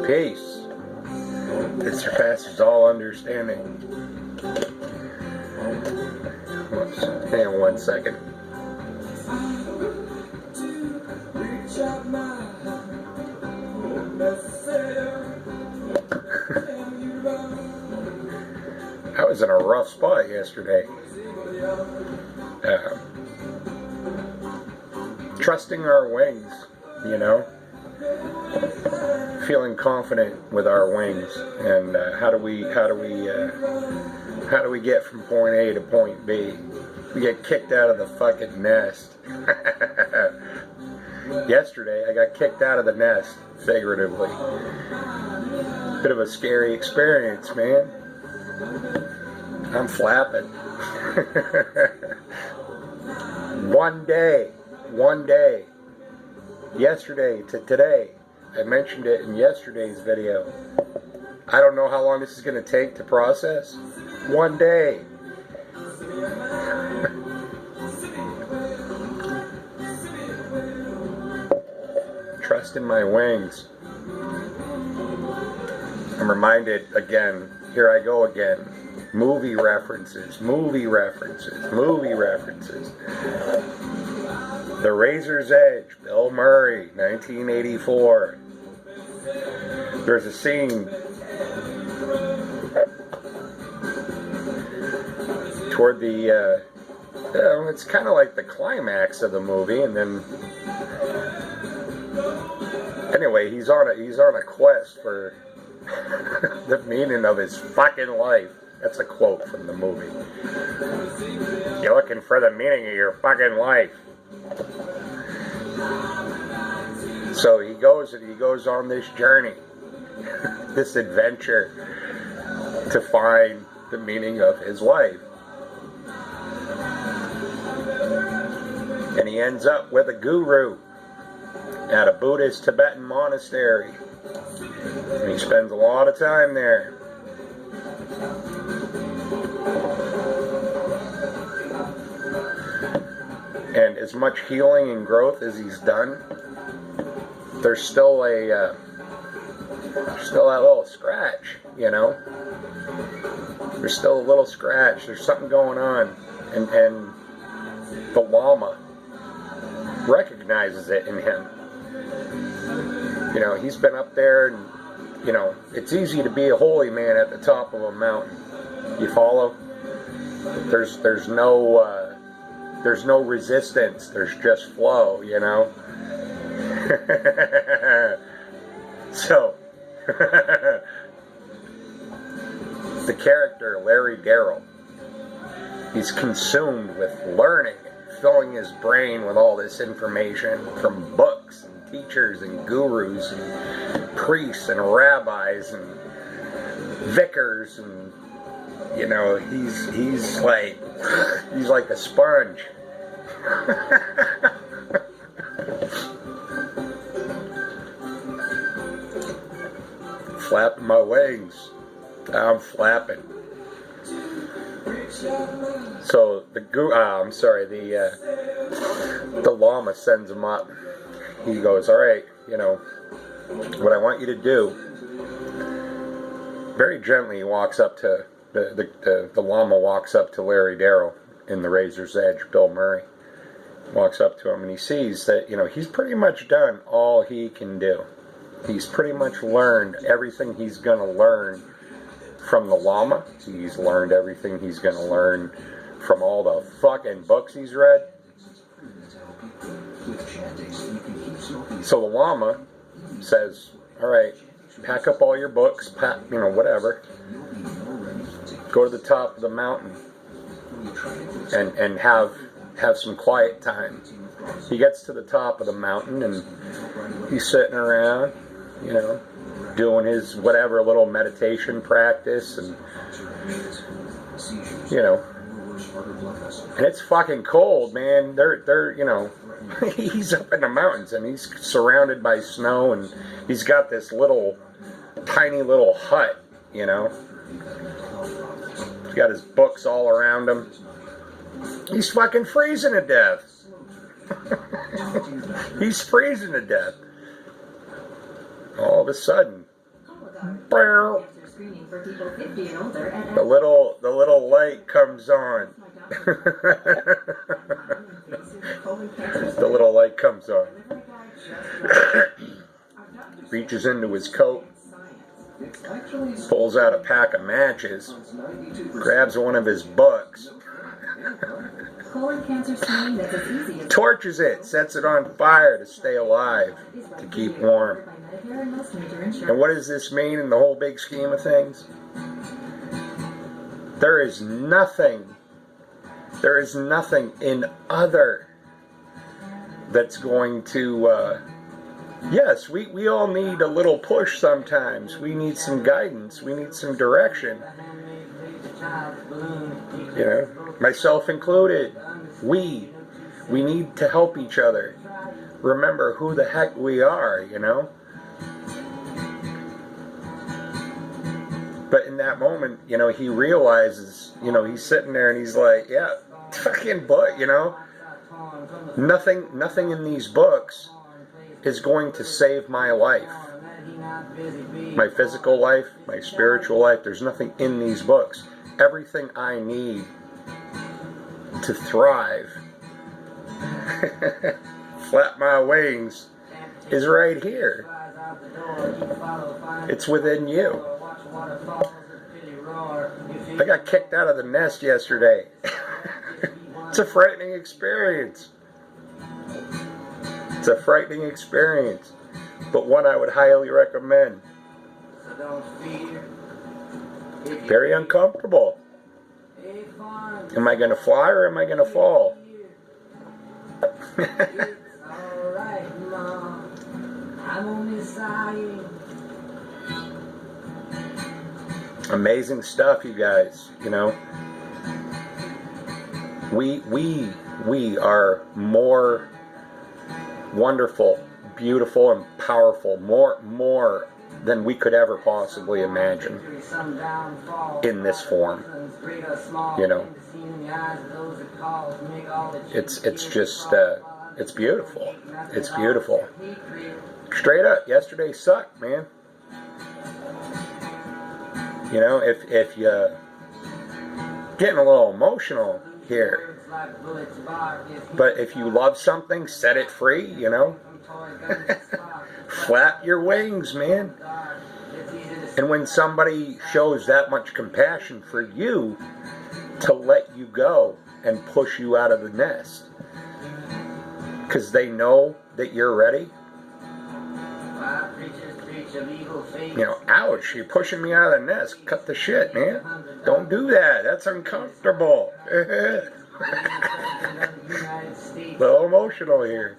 Peace. It surpasses all understanding. Hang on 1 second. I was in a rough spot yesterday. Trusting our wings, you know, feeling confident with our wings, and how do we get from point A to point B? We get kicked out of the fucking nest. Yesterday, I got kicked out of the nest, figuratively. Bit of a scary experience, man. I'm flapping. One day, yesterday to today, I mentioned it in yesterday's video. I don't know how long this is going to take to process. One day. Trust in my wings. I'm reminded again, here I go again. Movie references. The Razor's Edge, Bill Murray, 1984. There's a scene toward the, it's kind of like the climax of the movie, and then, anyway, he's on a quest for the meaning of his fucking life. That's a quote from the movie. You're looking for the meaning of your fucking life. So he goes on this journey, this adventure, to find the meaning of his life. And he ends up with a guru at a Buddhist Tibetan monastery. And he spends a lot of time there. And as much healing and growth as he's done, there's still that little scratch, you know? There's still a little scratch. There's something going on. And the Lama recognizes it in him. You know, he's been up there, and, you know, it's easy to be a holy man at the top of a mountain. You follow? There's no resistance. There's just flow, you know? So, the character, Larry Darrell, he's consumed with learning, filling his brain with all this information from books and teachers and gurus and priests and rabbis and vicars, and, you know, he's like a sponge. Flapping my wings. I'm flapping. So the Lama sends him up. He goes, all right, you know, what I want you to do. Very gently, he walks up to the Lama walks up to Larry Darrell in the Razor's Edge. Bill Murray walks up to him, and he sees that, you know, he's pretty much done all he can do. He's pretty much learned everything he's going to learn from the Lama. He's learned everything he's going to learn from all the fucking books he's read. So the Lama says, all right, pack up all your books, whatever. Go to the top of the mountain and have some quiet time. He gets to the top of the mountain, and he's sitting around, you know, doing his whatever little meditation practice, and, you know, and it's fucking cold, man. They're you know, he's up in the mountains, and he's surrounded by snow, and he's got this tiny little hut, you know. He's got his books all around him. He's fucking freezing to death. He's freezing to death. All of a sudden, The little light comes on. The little light comes on. Reaches into his coat, pulls out a pack of matches, grabs one of his books, torches it, sets it on fire to stay alive, to keep warm. And what does this mean in the whole big scheme of things? There is nothing in other that's going to, yes, we all need a little push sometimes. We need some guidance. We need some direction. You know, myself included. We need to help each other. Remember who the heck we are, you know? But in that moment, you know, he realizes, you know, he's sitting there and he's like, yeah, fucking book, you know? Nothing in these books is going to save my life. My physical life, my spiritual life, there's nothing in these books. Everything I need to thrive, flap my wings, is right here. It's within you. I got kicked out of the nest yesterday. It's a frightening experience. It's a frightening experience, but one I would highly recommend. Very uncomfortable. Am I going to fly or am I going to fall? Amazing stuff, you guys. You know, we are more wonderful, beautiful, and powerful, more than we could ever possibly imagine in this form. You know, it's just it's beautiful. It's beautiful. Straight up, yesterday sucked, man. You know, if you getting a little emotional here, but if you love something, set it free, you know. Flap your wings, man. And when somebody shows that much compassion for you to let you go and push you out of the nest because they know that you're ready, you know, ouch, you're pushing me out of the nest. Cut the shit, man. Don't do that. That's uncomfortable. A little emotional here.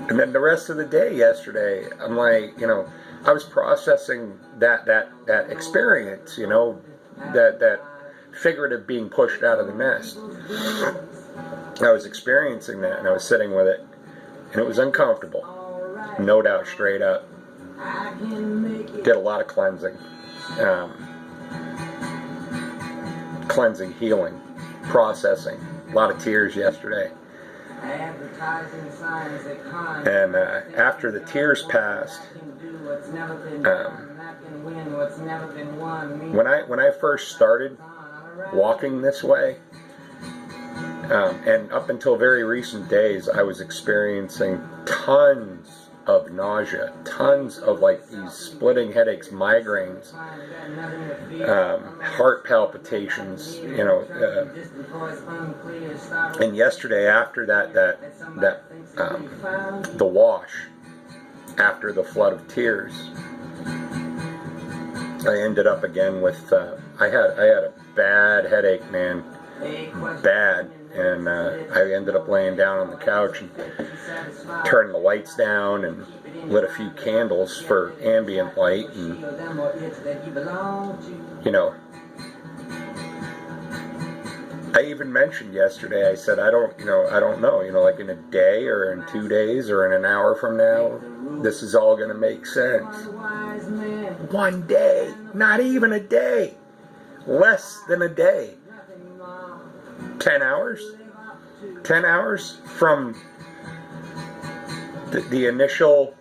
And then the rest of the day yesterday, I'm like, you know, I was processing that experience, you know, that figurative being pushed out of the nest. I was experiencing that, and I was sitting with it, and it was uncomfortable, no doubt, straight up. Did a lot of cleansing, healing, processing, a lot of tears yesterday. And after the tears passed, when I first started walking this way, and up until very recent days, I was experiencing tons of nausea, tons of like these splitting headaches, migraines, heart palpitations, you know. And yesterday, after the wash, after the flood of tears, I ended up again with I had a bad headache, man, bad. And I ended up laying down on the couch and turned the lights down and lit a few candles for ambient light. And, you know, I even mentioned yesterday, I said, I don't know, you know, like in a day or in 2 days or in an hour from now, this is all going to make sense. 1 day, not even a day, less than a day. 10 hours? 10 hours from the initial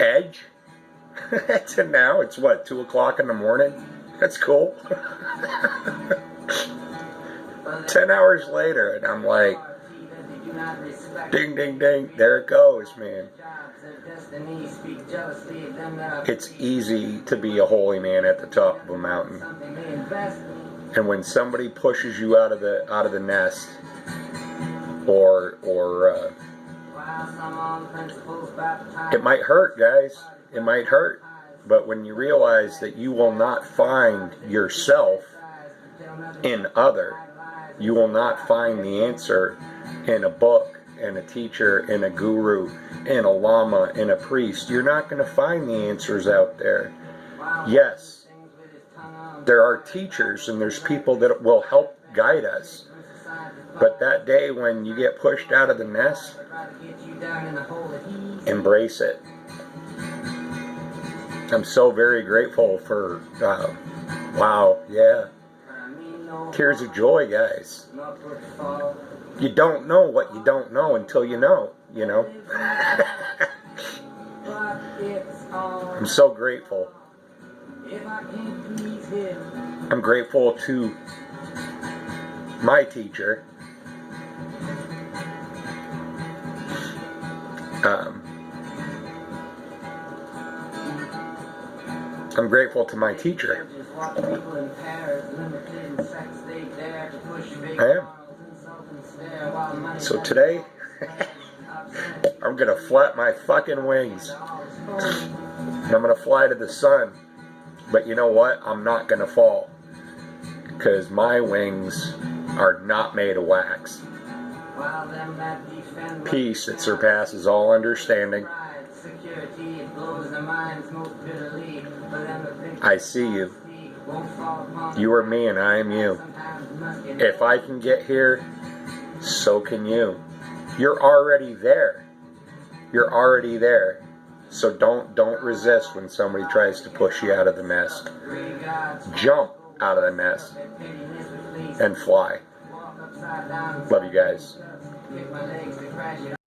edge. To now, it's what, 2 o'clock in the morning? That's cool. 10 hours later, and I'm like, ding, ding, ding, there it goes, man. It's easy to be a holy man at the top of a mountain. And when somebody pushes you out of the nest, or it might hurt, guys. It might hurt. But when you realize that you will not find yourself in other, you will not find the answer in a book, in a teacher, in a guru, in a lama, in a priest. You're not going to find the answers out there. Yes, there are teachers and there's people that will help guide us. But that day when you get pushed out of the nest, embrace it. I'm so very grateful for, wow, yeah. Tears of joy, guys. You don't know what you don't know until you know, you know. I'm so grateful. I'm grateful to my teacher. I'm grateful to my teacher. I am. So today, I'm going to flap my fucking wings. And I'm going to fly to the sun. But you know what? I'm not going to fall. Because my wings are not made of wax. Peace that surpasses all understanding. I see you. You are me and I am you. If I can get here, so can you. You're already there. You're already there. So don't resist when somebody tries to push you out of the nest. Jump out of the nest and fly. Love you guys.